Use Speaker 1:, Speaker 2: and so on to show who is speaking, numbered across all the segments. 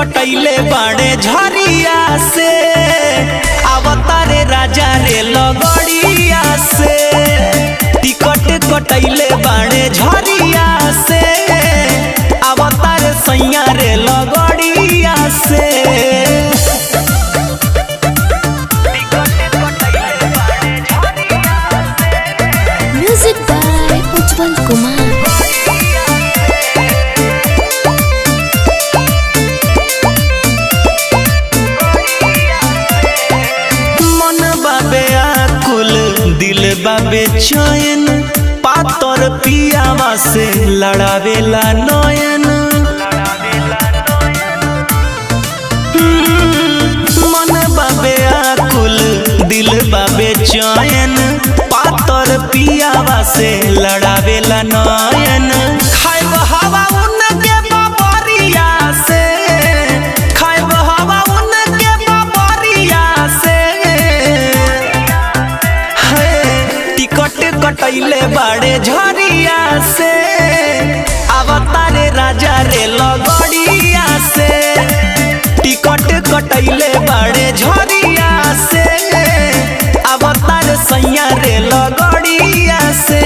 Speaker 1: कटैले बाड़े झरिया से अवतारे राजा रे लगड़िया से टिकट कटैले बाड़े झरिया से अवतारे सैया रे लगड़िया से
Speaker 2: म्यूजिक बाय उज्जवल कुमार।
Speaker 1: दिल बाबे चैन पातर पियावा से लड़ावेला नयन मन बाबे आकुल दिल बाबे चैन पातर पियावा से लड़ावेला नयन खाइब हवा उनके बाबरिया से खाइब हवा उनके बाबरिया से कटैले बाड़े झरिया से अवतारे राजा रे लगड़िया से टिकट कटैले बाड़े झरिया से अवतार सैया रे लगड़िया से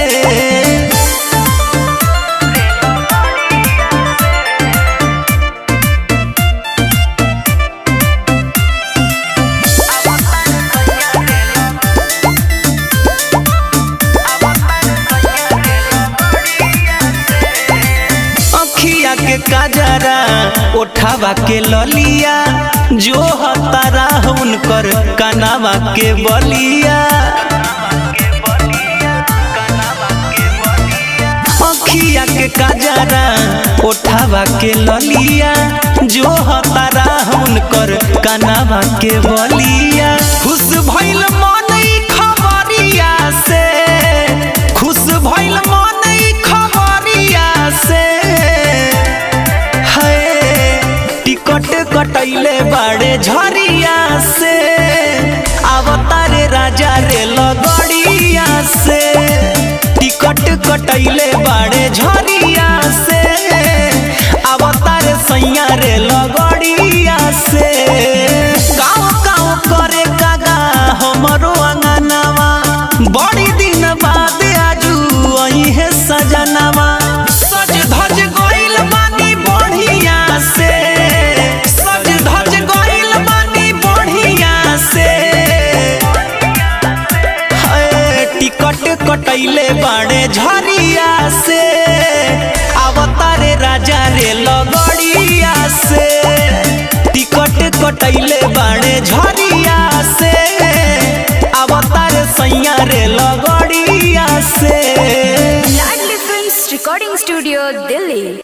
Speaker 1: के काजरा उठावा के ललिया जो हतारा उनकर कनावा के बलिया अखिया के काजरा उठावा के ललिया जो हतारा उनकर कनावा के बलिया खुश भइल मन खबरिया से खुश भइल मन खबरिया से कटैले बाड़े झरिया से अवतारे राजा रे लगड़िया से टिकट कटैले बाड़े झरिया से अवतार सैया रे लगड़िया से गाँव गाँव करे कागा हमरो अंगनावा बड़ी दिन बाद आजू आई है सजनावा सज धज गइल बानी बढ़िया से कटैले बाड़े झरिया से अवतारे राजा रे लगड़िया से टिकट कटैले बाड़े झरिया से अवतार सैया रे लगड़िया से।
Speaker 3: लाडली फिल्म्स रिकॉर्डिंग स्टूडियो दिल्ली।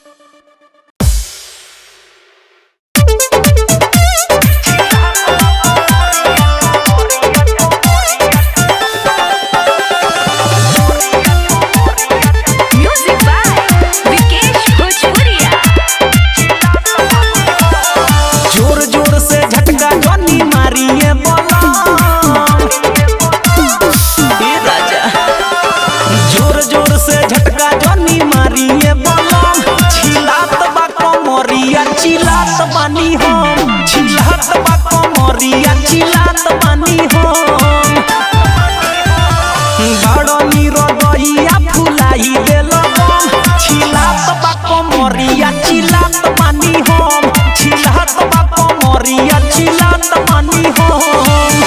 Speaker 1: चिल्लात बानी हम चिल्लात बा कमरिया चिल्लात बानी हम बड़नी रगइया फुलाई देलो चिल्लात बा कमरिया चिल्लात बानी हम चिल्लात बा कमरिया चिल्लात बानी हम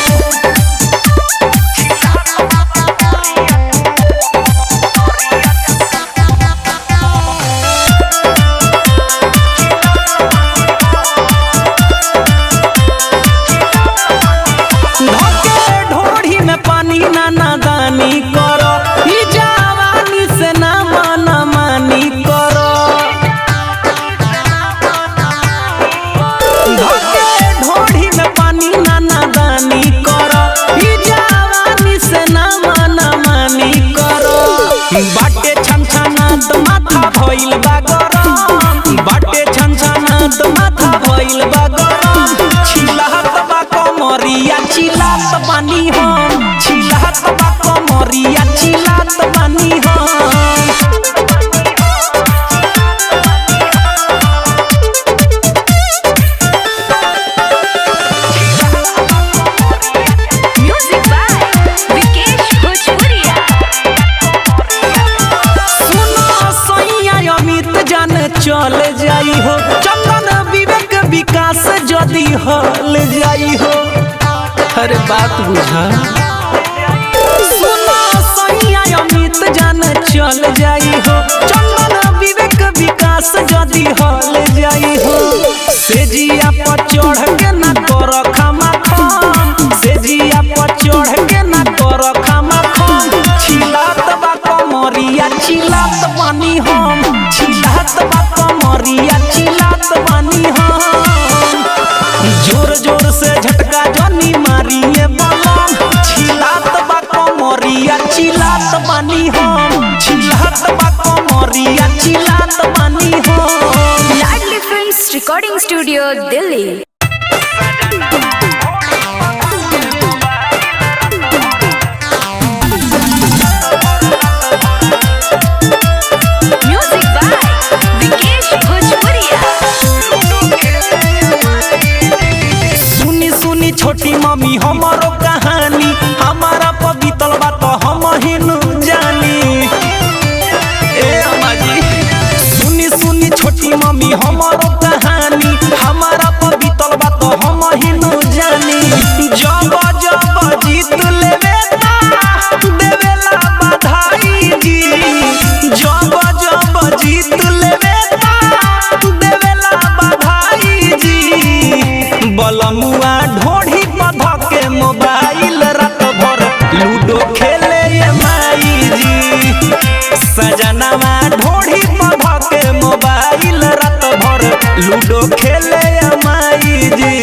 Speaker 1: चल जाई हो चंदन विवेक विकास जदी हल जाई हो अरे बात बुझा सुनो सैया अमित जान चल जाई हो चंदन विवेक विकास जदी हल जाई हो सेजिया पर चढ़ के ना कर खामा खाम सेजिया पर चढ़ के ना कर खामा खाम छिलात बा कमरिया छिलात बानी हम छिलात बा कमरिया छिलात बानी हम जोर जोर से झटका जनी मारिए बलम छिलात बा कमरिया छिलात बानी हम छिलात बा कमरिया छिलात बानी हम
Speaker 3: Ladli films recording studio Delhi. Music by Vikesh Bhojpuriya.
Speaker 1: सुनी सुनी छोटी मम्मी हमारो कहानी हमारा पवित्र बात हम हिनु जानी ए अम्मा जी सुनी सुनी छोटी मम्मी हमारो कहानी हमारा पवित्र बात हम हिनु जानी जब जब जीत लेवे देवेला बधाई जी जब जब जीत लेवे देवेला बधाई जी बलमुआ ढोढ़ी पध के मोबाइल रात भर लूडो खेले ये माई जी सजनवा ढोढ़ी पध के मोबाइल रात भर लूडो खेले ये माई जी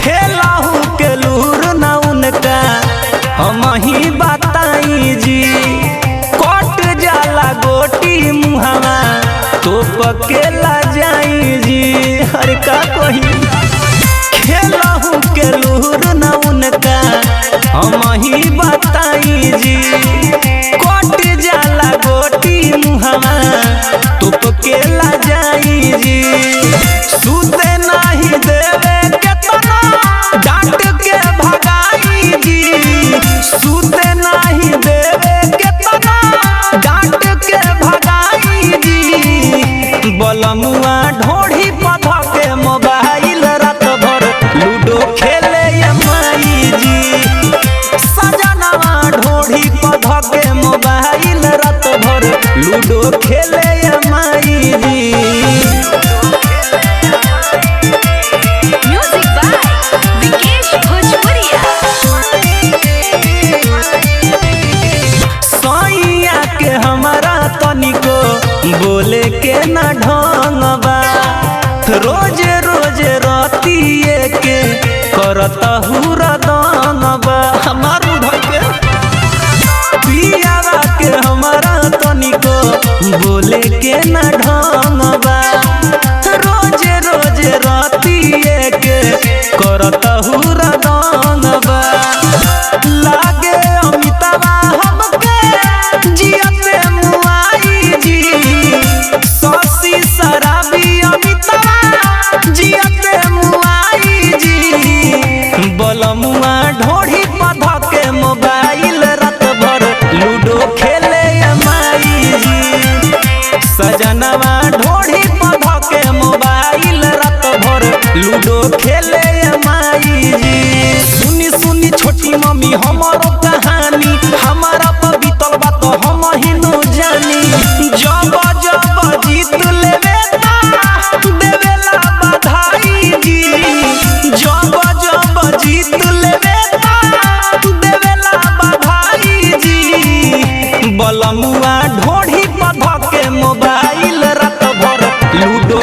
Speaker 1: खेलाहू के लूर ना उनका हम ही बताई जी कट जाला गोटी मुहावा तो पकेला जाई जी हर का कोई खेलाहू के लूर ना उनका हम ही बताई जी कट जाला गोटी मुहावा तो पकेला जाई जी सुते नहीं देवे डांट के भगाई जी सुते नहीं देवे केतना डांट के भगाई जी बलमुआ ढोढ़ी पध के मोबाइल रात भर लूडो खेले ये माई जी सजनवा ढोढ़ी पध के मोबाइल रात भर लूडो खेले ये माई जी
Speaker 3: म्यूजिक बाय विकेश भोजपुरिया।
Speaker 1: सैया के हमारा तनिको बोले के न ढंगबा रोज रोज रतिए के करता हुरदंगबा हमार उधर के पियावा के हमारा तनिको बोले के न ढंगबा रोज रोज रतिए के करता हुरदंगबा लागे अमिताबा हमके जियते मुआई जी ससी शराबी अमिताबा जियते मुआई जी बलमुआ ढोढ़ी पध के मोबाइल रात भर लूडो खेले ये माई जी सजनवा ढोढ़ी पध के मोबाइल रात भर लूडो खेले ये माई जी सुनी सुनी छोटी मम्मी हमारो कहानी हमारा पवित्र बात हम हिनु जानी जब जब जीत लेवे देवेला बधाई जी जब जब जीत लेवे देवेला बधाई जी बलमुआ ढोढ़ी पध के मोबाइल रात भर लूडो